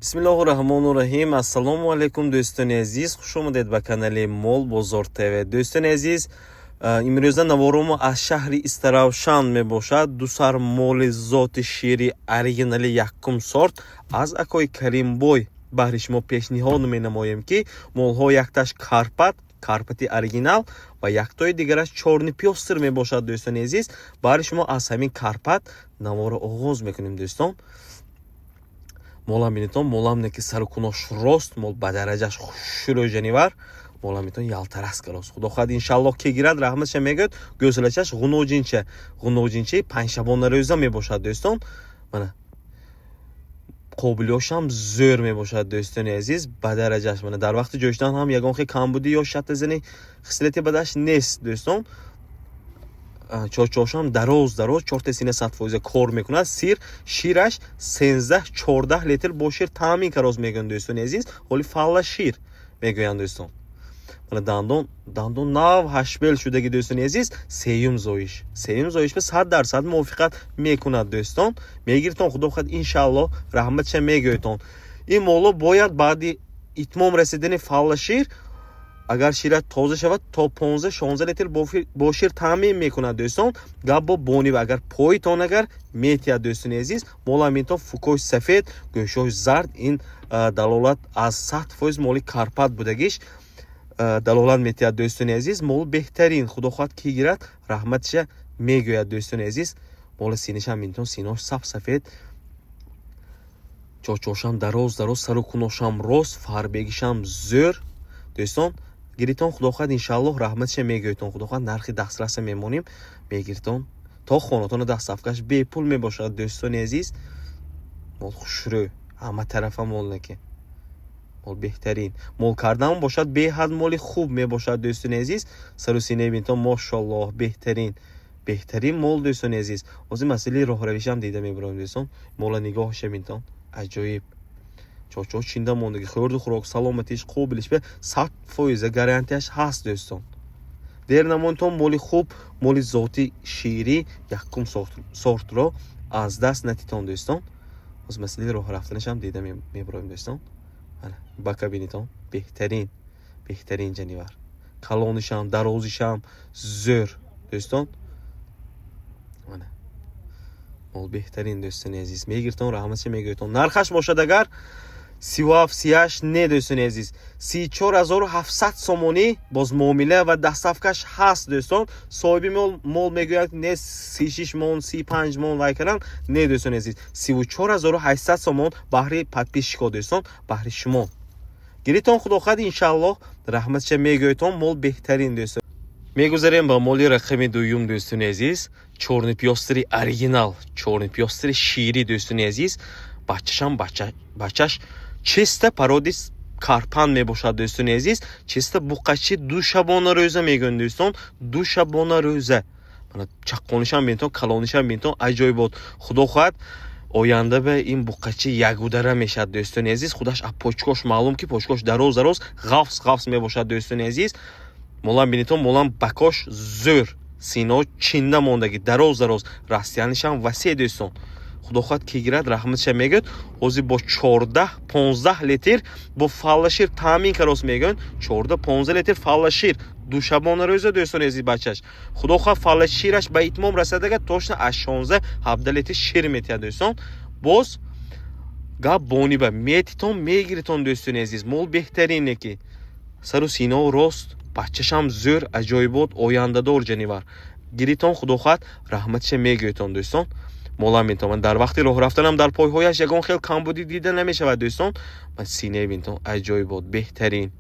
Бисмиллаҳир-раҳмонир-раҳим. Ассалому алайкум дӯстони азиз, хуш омадед ба канали Мол Бозор ТВ. Дӯстони азиз, имрӯза наворомо аз шаҳри Истаравшан мебошад. Дусар моли зоти шири оригинали якум сорт аз акои Каримбой баҳри шумо пешниҳод менамоем ки молҳо якташ карпати оригинал ва яктои дигараш чорни пёстр мебошад. Дӯстони азиз, баҳри шумо аз ҳамин карпат наворо оғоз мекунем. Дӯстон, молам бинитон, молам неки сарукунош рост, мол ба дараҷаш хушрӯ ҷанивар, молам бинитон ялтарас калос. Худо хоҳад иншаллоҳ ки гирад раҳматша мегӯяд, гӯсалачаш ғуноҷинчаи панҷшабона рӯза мебошад. Дӯстон, мана қобилиёшам зӯр мебошад. Дӯстони азиз, ба дараҷаш мана дар вақти ҷӯшидан ҳам ягон хел камбудӣ ё шатазани хислати бадаш нест. Дӯстон, чорчошам дароз 400% кор мекунад. Шираш 13-14 литр бо шир таъмин кароз мегӯянд. Дӯстони азиз, ҳоли фалла шир мегӯянд. Дӯстон, мана дандон нав ҳашбел шудаги. Дӯстони азиз, сеюм зоиш ба 100% мувофиқат мекунад. Дӯстон, мегиртон, худо хоҳад иншаллоҳ раҳматша мегӯятон. ин моло бояд баъди итмом расидани фалла шир, агар шира тоза шавад, то 15-16 литр бо шир таъмин мекунад. Дӯстон, гап бо бонӣ агар поитон агар метиҳад. Дӯстони азиз, молам бинтон фукош сафед, гӯшош зард, ин далолат аз 100% моли карпат будагиш далолат метиҳад. Дӯстони азиз, мол беҳтарин, худо хоҳад ки гирад раҳматша мегӯяд. Дӯстони азиз, мола синашам бинтон, синош сафед, чорчошам дароз, сару куношам рост, фарбегишам зӯр. Дӯстон, гиритон, худо хоҳад иншаллоҳ раҳматша мегӯятон. Худо хоҳад нархи дастраса мемонем, мегиртон, то хонатона дастафкаш бепул мебошад. Дӯстони азиз, мол хушрӯ, ҳама тарафа мол неки мол беҳтарин мол кардан бошад, беҳад моли хуб мебошад. Дӯстони азиз, сару синаи бинтон мошаллоҳ беҳтарин мол. Дӯстони азиз, ҳозир масъалаи роҳравишам дида мебароем. Дӯстон, мола нигоҳаша бинтон, аҷоиб, чорчош чинда мондаги, хӯрду хӯрок, саломатиш, қобилиш бе 100% гарантияш ҳаст. Дӯстон, дер намонтон, моли хуб, моли зоти шири якум сортро аз даст натитон. Дӯстон, ҳозир масъалаи роҳ рафтанашам дида мебароем. Дӯстон, бака бинитон, беҳтарин ҷанивар, калонишам, дарозишам зӯр. Дӯстон, мана мол беҳтарин. Дӯстони азиз, мегиртон, раҳматша мегӯятон. нархаш бошад агар 37 не. Дӯстони азиз, 34700 сомонӣ, боз муомила ва дастафкаш ҳаст. Дӯстон, соҳиби мол мегӯяд не 36 мон, 35 мон вай кардан. Не, дӯстони азиз, 34800 сомон баҳри подписчикҳо. Дӯстон, баҳри шумо гиритон, худо хоҳад иншаллоҳ раҳматша мегӯятон. Мол беҳтарин. Дӯстон, мегузарем ба моли рақами дуюм. Дӯстони азиз, чорни пёстри оригинал, чорни пёстри шири. Дӯстони азиз, бачаш чиста пароди карпан мебошад. Дӯстони азиз, чиста буқачи душабона рӯза мегӯянд. Дӯстон, душабона рӯза, мана чаққонишам бинтон, калонишам бинтон, аҷоибот. худо хоҳад оянда ба ин буқачи якудара мешад. Дӯстони азиз, худаш аз почкош маълум ки почкош дароз ғафс мебошад. Дӯстони азиз, молам бинитон, молам бакош зӯр, сино чинда мондаги, дароз растиянишам васеъ. Дӯстон, худо хоҳад ки гирад раҳматша мегӯяд. ҳозир бо 14-15 литр бо фалла шир таъмин карос мегӯянд. 14-15 литр фалла шир душабона рӯза. Дӯстони азиз, бачаш худо хоҳад фалла шираш ба итмом расадага точно аз 16-17 литр шир метиҳад. Дӯстон, боз гап бониба метитон, мегиритон. Дӯстони азиз, мол беҳтарин неки сару сино рост, бачашам зӯр, аҷоибот, ояндадор ҷанивар. гиритон, худо хоҳад раҳматша мегӯятон. Дӯстон, молам бинтон, дар вақти роҳ рафтанам дар пойҳояш ягон хел камбудӣ дида намешавад. Дӯстон, ман синаи бинтон, аҷоибот, беҳтарин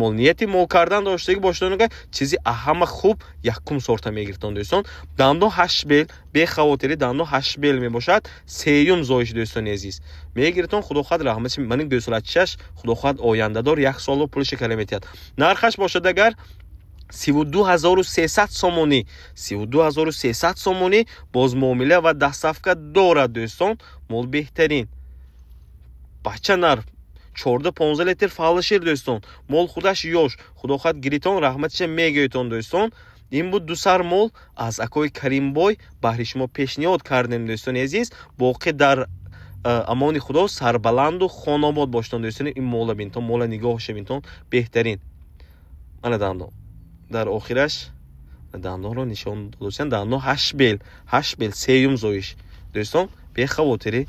мол. нияти мол кардан доштаги бошадонага чизи аҳама хуб якум сорта мегиртон. Дӯстон, дандон ҳашбел, бехавотирӣ, дандон ҳашбел мебошад, сеюм зоиш. Дӯстони азиз, мегиртон, худо хоҳад раҳматша. мани гӯсалачаш худо хоҳад ояндадор 1 соло пули шакара метиҳад. нархаш бошад агар 32300 сомонӣ, 32300 сомонӣ, боз муомила ва дастафка дорад. Дӯстон, мол беҳтарин, бача нар, 14-15 литр фалла шир. Дӯстон, мол худаш ёш. худо хоҳад гиритон, раҳматша мегӯятон. Дӯстон, ин буд дусар мол аз акои Каримбой баҳри шумо пешниҳод кардем. Дӯстони азиз, боқӣ дар амони худо сарбаланду хонобод боштон дӯстон. ин мола бинтон мола нигоҳ бинтон беҳтарин мана дандон дар охираш дандонро нишон додучан дандон 8 бел 3 зоиш дӯстон бехавотире